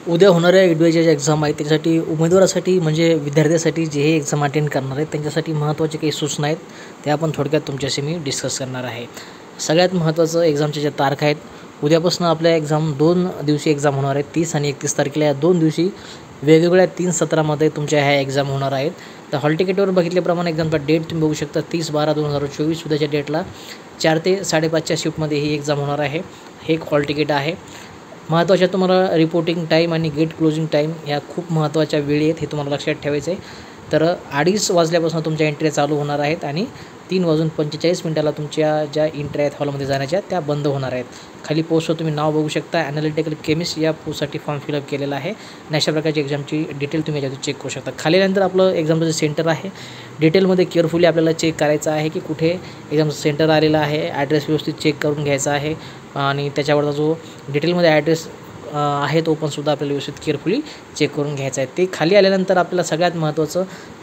उद्या होणाऱ्या EDUच्या ज्या एक्झाम आहेत त्याच्यासाठी उमेदवारासाठी म्हणजे विद्यार्थ्यासाठी जे हे एक्झाम अटेंड करणार आहेत त्यांच्यासाठी महत्त्वाचे काही सूचना आहेत त्या आपण थोडक्यात तुमच्याशी मी डिस्कस करणार आहे. सगळ्यात महत्त्वाचं एक्झामच्या ज्या तारखा आहेत उद्यापासून आपल्या एक्झाम 2 दिवशी एक्झाम होणार आहेत. 30 आणि 31 तारखेला या 2 दिवशी वेगवेगळ्या 3 सत्रामध्ये तुमच्या ह्या एक्झाम होणार आहेत. तर हॉल तिकीटवर बघितल्याप्रमाणे एक्झामचा डेट तुम्ही बघू शकता 30/12/2024 उद्याच्या डेटला 4 ते 5:30च्या शिफ्टमध्ये ही एक्झाम होणार आहे. हे एक हॉल तिकीट आहे. महत्त्वाच्या तुम्हाला रिपोर्टिंग टाईम आणि गेट क्लोजिंग टाईम ह्या खूप महत्त्वाच्या वेळी आहेत हे तुम्हाला लक्षात ठेवायचं आहे. तर 2:30 वाजल्यापासून तुमच्या एंट्री चालू होणार आहेत आणि 3:45 तुमच्या ज्या एंट्री आहेत हॉलमध्ये जाण्याच्या त्या बंद होणार आहेत. खाली पोस्टवर तुम्ही नाव बघू शकता. ॲनालिटिकल केमिस्ट या पोस्टसाठी फॉर्म फिलअप केलेला आहे आणि अशा प्रकारची एक्झामची डिटेल तुम्ही याच्यातून चेक करू शकता. खाली आल्यानंतर आपलं एक्झामचं जे सेंटर आहे डिटेलमध्ये केअरफुली आपल्याला चेक करायचं आहे की कुठे एक्झामचं सेंटर आलेलं आहे. ॲड्रेस व्यवस्थित चेक करून घ्यायचा आहे आणि त्याच्यावरचा जो डिटेलमध्ये ॲड्रेस आहे तो पण सुद्धा आपल्याला व्यवस्थित केअरफुली चेक करून घ्यायचा आहे. ते खाली आल्यानंतर आपल्याला सगळ्यात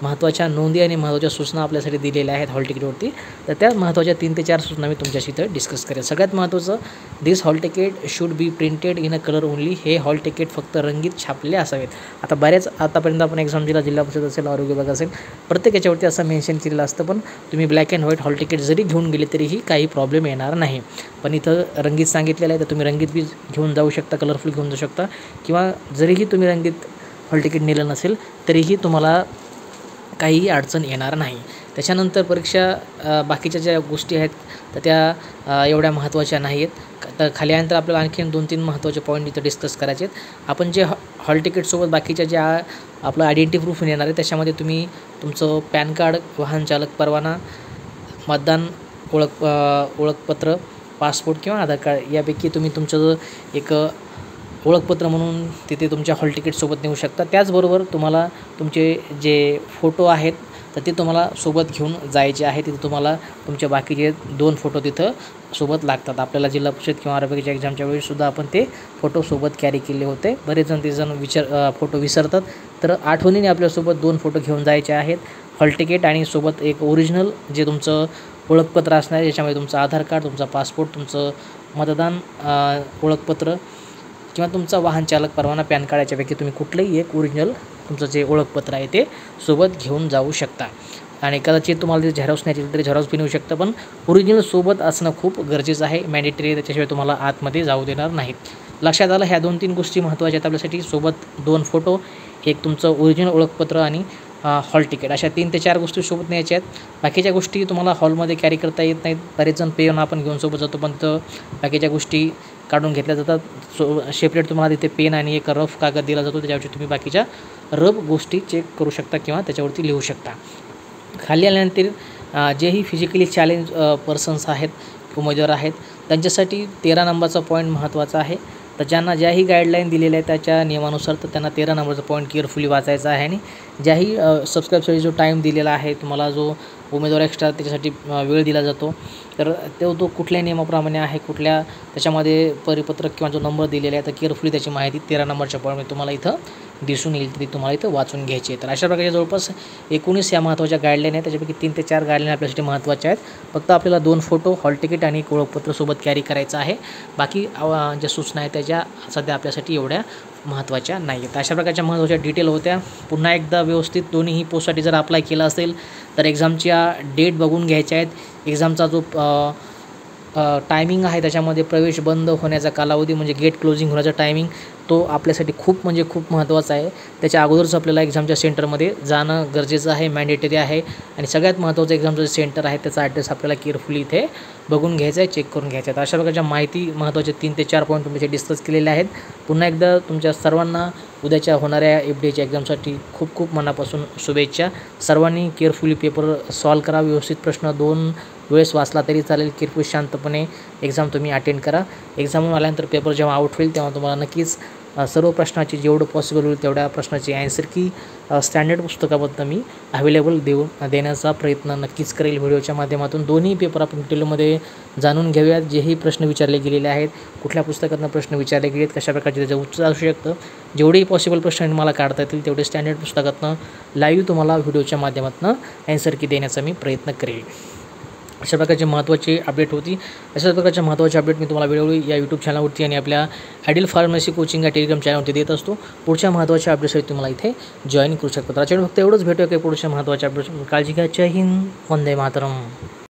महत्त्वाच्या नोंदी आणि महत्त्वाच्या सूचना आपल्यासाठी दिलेल्या आहेत हॉल तिकीटवरती. तर त्या महत्त्वाच्या 3 ते 4 सूचना मी तुमच्याशी इथं डिस्कस करेन. सगळ्यात महत्त्वाचं this hall ticket should be printed in a colour only. हे हॉल तिकीट फक्त रंगीत छापलेले असावेत. आता बऱ्याच आतापर्यंत आपण एक्झाम दिला जिल्हा परिषद असेल आरोग्य विभाग असेल प्रत्येक याच्यावरती असं मेन्शन केलेलं असतं पण तुम्ही black and white hall ticket जरी घेऊन गेले तरीही काही प्रॉब्लेम येणार नाही. पण इथं रंगीत सांगितलेलं आहे तर तुम्ही रंगीत बी घेऊन जाऊ शकता कलरफुल घेऊन जाऊ शकता किंवा जरीही तुम्ही रंगीत हॉल तिकीट नेलं नसेल तरीही तुम्हाला काहीही अडचण येणार नाही. त्याच्यानंतर परीक्षा बाकीच्या ज्या गोष्टी आहेत तर त्या एवढ्या महत्त्वाच्या नाही आहेत. तर खाली आल्यानंतर आपल्याला आणखीन 2-3 महत्त्वाचे पॉईंट इथं डिस्कस करायचे आहेत. आपण जे हॉल तिकीटसोबत बाकीच्या ज्या आपलं आयडेंटिटी प्रूफ येणार आहे त्याच्यामध्ये तुम्ही तुमचं पॅन कार्ड वाहन चालक परवाना मतदान ओळखपत्र पासपोर्ट किंवा आधार कार्ड यापैकी तुम्ही तुमचं एक ओळखपत्र म्हणून तिथे तुमच्या हॉल तिकीटसोबत नेऊ शकता. त्याचबरोबर तुम्हाला तुमचे जे फोटो आहेत तर ते तुम्हाला सोबत घेऊन जायचे आहे. तिथे तुम्हाला तुमचे बाकीचे 2 फोटो तिथं सोबत लागतात. आपल्याला जिल्हा परिषद किंवा आरोग्याच्या एक्झामच्या वेळीसुद्धा आपण ते फोटो सोबत कॅरी केले होते. बरेच जण फोटो विसरतात तर आठवणीने आपल्यासोबत 2 फोटो घेऊन जायचे आहेत. हॉल तिकीट आणि सोबत एक ओरिजिनल जे तुमचं ओळखपत्र असणार आहे ज्याच्यामध्ये तुमचं आधार कार्ड तुमचा पासपोर्ट तुमचं मतदान ओळखपत्र किंवा तुमचा वाहन चालक परवाना पॅन कार्ड याच्यापैकी तुम्ही कुठलंही एक ओरिजिनल तुमचं जे ओळखपत्र आहे ते सोबत घेऊन जाऊ शकता. आणि कदाचित तुम्हाला ते झेरॉक्स न्यायची तरी झेरॉक्स बी नेऊ शकता पण ओरिजिनल सोबत असणं खूप गरजेचं आहे. मॅन्डेटरी त्याच्याशिवाय तुम्हाला आतमध्ये जाऊ देणार नाहीत. लक्षात आलं. ह्या 2-3 गोष्टी महत्त्वाच्या आहेत आपल्यासाठी. सोबत 2 फोटो एक तुमचं ओरिजिनल ओळखपत्र आणि हॉल तिकीट अशा 3 ते 4 गोष्टी सोबत न्यायच्या आहेत. बाकीच्या गोष्टी तुम्हाला हॉलमध्ये कॅरी करता येत नाहीत. बरेच जण पेन आपण घेऊन सोबत जातो पण तर बाकीच्या गोष्टी काढून घेतल्या जातात. सेपरेट तुम्हाला तिथे पेन आणि एक रफ कागद दिला जातो त्याच्यावरती तुम्ही बाकीच्या रफ गोष्टी चेक करू शकता किंवा त्याच्यावरती लिहू शकता. खाली आल्यानंतर जेही फिजिकली चॅलेंज पर्सन्स आहेत उमेदवार आहेत त्यांच्यासाठी 13 नंबरचा पॉईंट महत्त्वाचा आहे. तर ज्यांना ज्याही गाईडलाईन दिलेल्या आहेत त्याच्या नियमानुसार तर त्यांना 13 नंबरचा पॉईंट केअरफुली वाचायचा आहे. आणि ज्याही सबस्क्राईबसाठी जो टाईम दिलेला आहे तुम्हाला जो उमेदवार एक्स्ट्रा त्याच्यासाठी वेळ दिला जातो तर तो कुठल्या नियमाप्रमाणे आहे कुठल्या त्याच्यामध्ये परिपत्रक किंवा जो नंबर दिलेला आहे तर केअरफुली त्याची माहिती 13 नंबरच्या पॉईंटमध्ये तुम्हाला इथं दिसून येईल ती तुम्हाला इथं वाचून घ्यायची आहे. तर अशा प्रकारच्या जवळपास 19 या महत्त्वाच्या गाईडलाईन आहेत. त्याच्यापैकी 3 ते 4 गाईडलाईन आपल्यासाठी महत्त्वाच्या आहेत. फक्त आपल्याला 2 फोटो हॉल तिकीट आणि एक ओळखपत्र सोबत कॅरी करायचं आहे. बाकी ज्या सूचना आहेत त्याच्या सध्या आपल्यासाठी एवढ्या महत्त्वाच्या नाही आहेत. अशा प्रकारच्या महत्त्वाच्या डिटेल होत्या. पुन्हा एकदा व्यवस्थित दोन्हीही पोस्टसाठी जर अप्लाय केला असेल तर एक्झामच्या डेट बघून घ्यायच्या आहेत. एक्झामचा जो टायमिंग आहे त्याच्यामध्ये प्रवेश बंद होण्याचा कालावधी म्हणजे गेट क्लोजिंग होण्याचा टायमिंग तो आपल्यासाठी खूप महत्त्वाचा आहे. त्याच्या अगोदरच आपल्याला एक्झामच्या सेंटरमध्ये जाणं गरजेचं आहे मॅन्डेटरी आहे. आणि सगळ्यात महत्त्वाचं एक्झामचं जे सेंटर आहे त्याचा ॲड्रेस आपल्याला केअरफुली इथे बघून घ्यायचा आहे चेक करून घ्यायचा आहे. अशा प्रकारच्या माहिती महत्त्वाचे 3 ते 4 पॉईंट तुमचे डिस्कस केलेले आहेत. पुन्हा एकदा तुमच्या सर्वांना उद्याच्या होणाऱ्या EDUच्या एक्झामसाठी खूप मनापासून शुभेच्छा. सर्वांनी केअरफुली पेपर सॉल्व करा. व्यवस्थित प्रश्न 2 वेळेस वाचला तरी चालेल. केअरफुल शांतपणे एक्झाम तुम्ही अटेंड करा. एक्झामून आल्यानंतर पेपर जेव्हा आउट होईल तेव्हा तुम्हाला नक्कीच सर्व प्रश्नाची जेवढं पॉसिबल होईल तेवढ्या प्रश्नाची ॲन्सर की स्टँडर्ड पुस्तकाबद्दल मी अवेलेबल देण्याचा प्रयत्न नक्कीच करेल व्हिडिओच्या माध्यमातून. दोन्ही पेपर आपण डिटेलमध्ये जाणून घेऊयात. जेही प्रश्न विचारले गेलेले आहेत कुठल्या पुस्तकातून प्रश्न विचारले गेले आहेत कशा प्रकारचे त्याचं उत्तर असू शकतं जेवढेही पॉसिबल प्रश्न मला काढता येतील तेवढे स्टँडर्ड पुस्तकातून लाईव्ह तुम्हाला व्हिडिओच्या माध्यमातून ॲन्सर की देण्याचा मी प्रयत्न करेल. अशा प्रकारचे महत्त्वाची अपडेट होती. अशाच प्रकारचे महत्त्वाचे अपडेट मी तुम्हाला वेळोवेळी या यूट्यूब चॅनलवरती आणि आपल्या आयडियल फार्मसी कोचिंग या टेलिग्राम चॅनलवरती देत असतो. पुढच्या महत्त्वाच्या अपडेट्ससाठी तुम्हाला इथे जॉईन करू शकता. तर फक्त एवढंच भेटूया काही पुढच्या महत्त्वाच्या अपडेट्स. काळजी घ्या. जय हिंद. वंदे मातरम.